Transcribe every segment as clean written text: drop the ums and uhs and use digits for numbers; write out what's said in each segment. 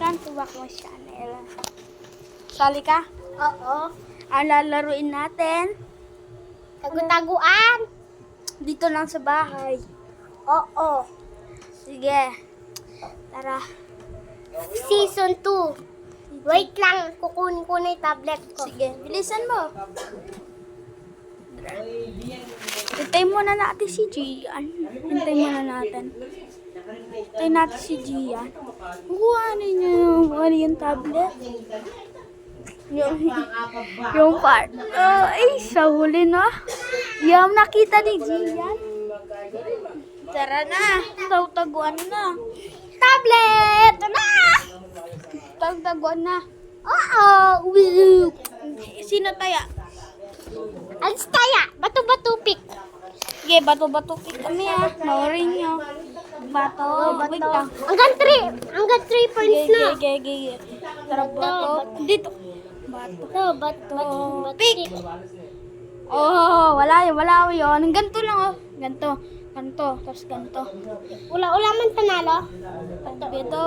Welcome to Bakmas Channel. Sali ka? Oo. Ang lalaruin natin Tagu-taguan. dito lang sa bahay. Oo. Sige. Tara. Season 2. Wait lang, kukunin ko na yung tablet ko. Sige, bilisan mo. Hintayin muna natin si Gian. Hintayin muna natin. Hintayin natin si Gian. Kuhanin niya yung tablet. Yung part. Ay, sa huli na. Yung nakita ni Gian. Tara na. Taguan na. Tablet! Na! Taguan na. Oo. Sino taya? Alis tayo. Bato-bato pick. Sige, bato-bato kami Naurin nyo. Bato. Wait lang. Hanggang 3. Hanggang 3 points na. Gege. Tara, bato. Dito. Bato. Bato. Pick. Oh, wala yun. Ganto lang Ganto. Tapos ganto. Ula man tanalo.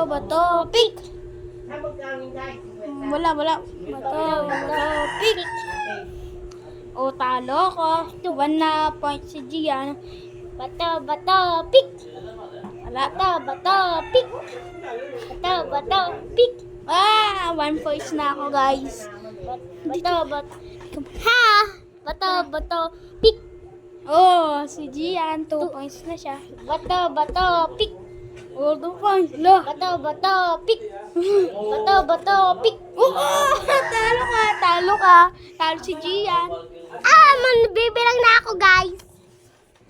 Bato. Pick. Wala. Bato. Pick. O, talo ko. 1 na point si Gian. Bato, pick. Wala. Bato, pick. Bato, pick. 1 points na ako, guys. Bato. Ha! Bato, pick. Oh, si Gian, 2 points na siya. Bato, pick. Oh, 2 points. Lo. Bato, pick. Bato, pick. Talo ka. Talo si Gian. Bibilang na ako, guys.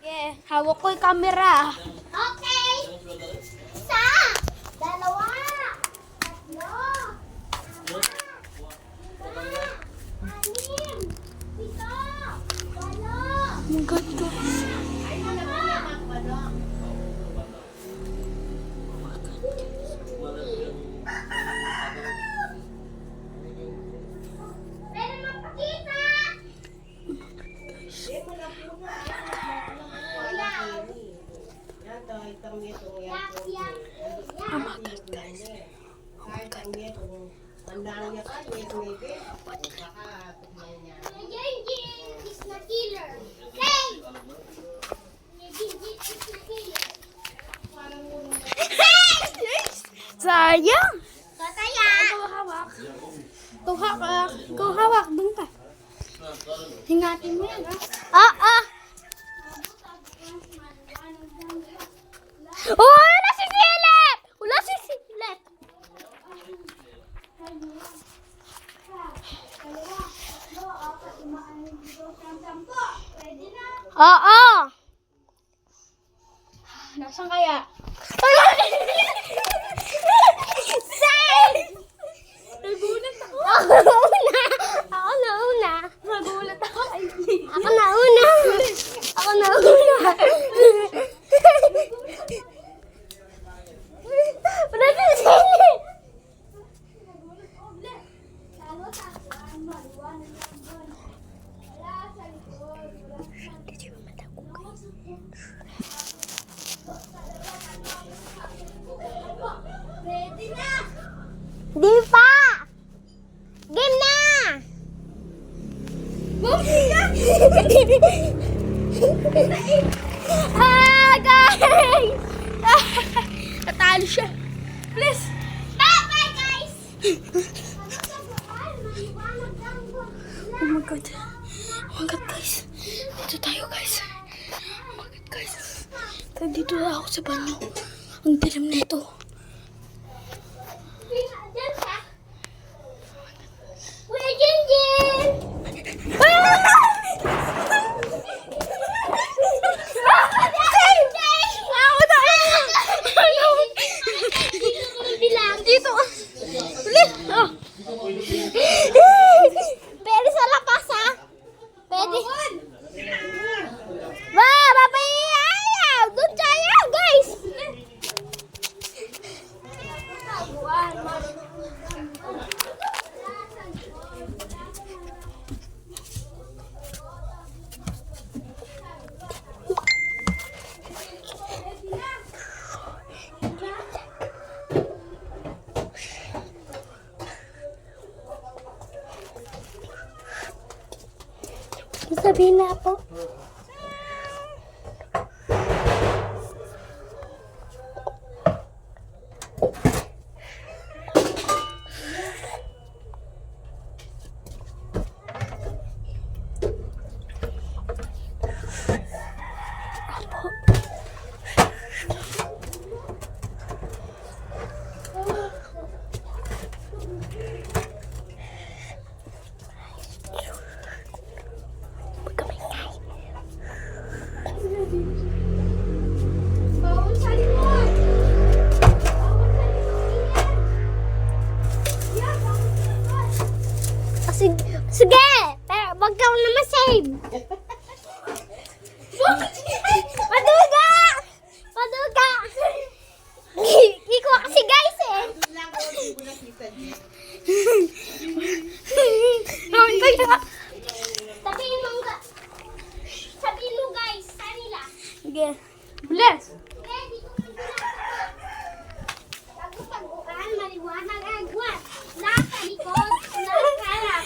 Yeah, hawak ko yung camera. Okay. 1, 2, 3, 4, 5, 6, 7, 8. Ang ganda. Pero mapakita. Oh my God, guys. Oh my God. Jinjin is the killer. Hey! Jinjin is the killer. Sayang. Tataya! Ikaw hawak. Doon ka. Hingatin mo yan, Oo! Oh, wala si Silip! Wala si Silip! Oo! Nasaan kaya? Say! Nagulat ako. Ako nauna. Nagulat ako. Ako nauna. Ako nauna. Wala si Silip! Ready na! Di pa! Game na! Guys! Natalo siya. Please. Bye-bye, guys! Oh my God. Oh my God, guys. Dito tayo, guys. Oh my God, guys. Dito na ako sa banyo. Ang dilim na ito. Kuya Jinjin! Dito. Please. Oh. Pwede sa lakas, ha? Pwede. Ayaw! Doon tayo, guys! Sabihin na po. Bawal sa likod! Bawal sa likod! Yeah, bawal sa likod! Sige! Pero wag ka na ma-save! Paduga! Paduga! Hindi ko kasi guys eh! Sabihin mo guys, sa nila. Sige. Bless! Eh, dito mo bago pag-uan, maliwanag agwan. Nasa likod, nasa harap.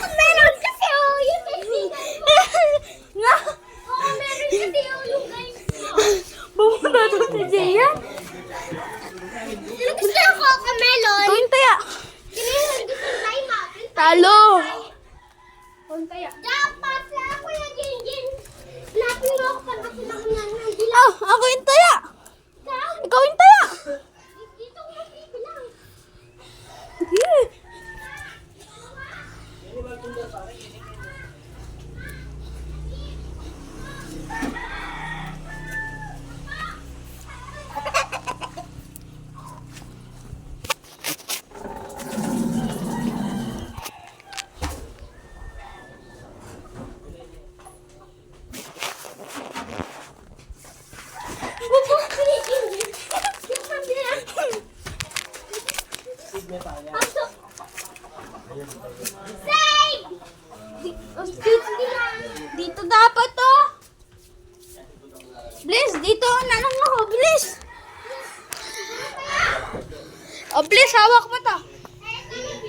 Meron kasi yung kaibigan ko. Meron kasi yung guys ko. Pumunta doon si Jaya. Gusto ko kamelon. Tuwing taya. Kailangan gusto tayo ma. Talo. Tuwing taya. Dapat sa ako yung Jinjin. Lapin mo ako pag ako lang ng Oh, ako yung taya. Ikaw? Ikaw yung taya. Dito mo bibilang. Yeah. Dito dapat to. Bliss, dito na lang ako. Bliss. Oh, Bliss, hawak mo to.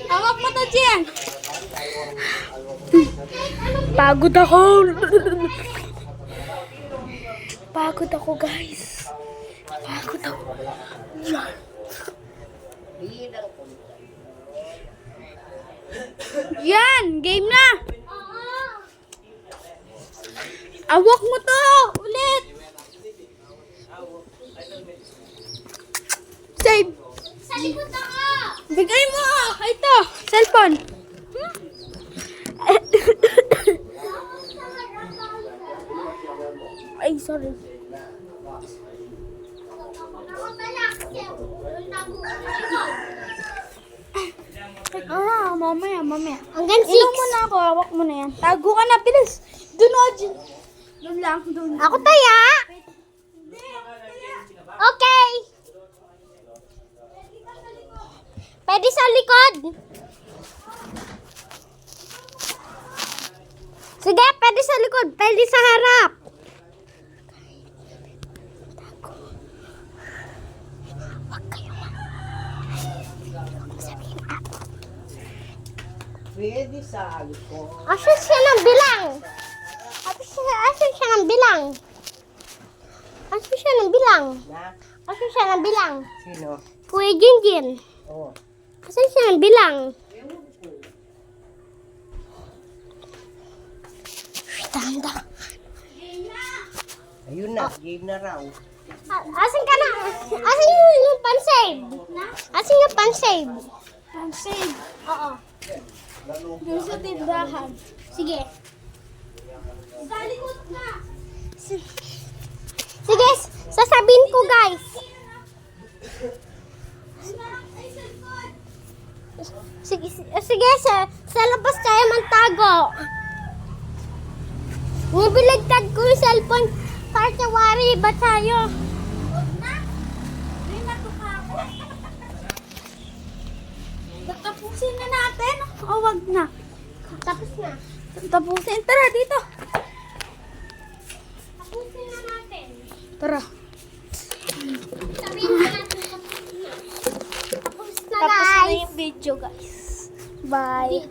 Hawak mo to, Jen. Pagod ako. Pagod ako, guys. Pagod ako. Yan. Yan, game na. Awak mo to! Ulit! Save! Sa likod ako! Bigay mo! Ito! Cellphone! Ay, sorry. Mamaya. Hanggang Inom 6. mo na ako, hawak mo na yan. Tago ka na, bilis! Doon o, Jin. Doon lang, doon. Ako taya. Okay. Pwede sa likod. Sige, pwede sa likod. Pwede sa harap. Huwag kayo sabihin ako. Pwede sa likod. Asan siya ng bilang? Asan siya ng bilang? Asan siya ng bilang? Na? Asan siya ng bilang? Sino? Kuya Jinjin. Oh. Asan siya ng bilang? Tanda. Ayun na, game na raw. Asan ka na? Asan yung pan-save? Asan yung pan-save? Pan-save. Oo. Doon sa tindahan. Sige. Sige, sasabihin ko guys. Sige, sa labas tayo magtago. Nibiligtad ko yung cellphone. Partawari ba tayo? Tapusin na natin. O, wag na. Tapos na. Tapusin. Tara, dito. Tapusin na natin. Tara. Sabihin na natin tapos na. Tapos na Tapos na guys. yung video, guys. Bye.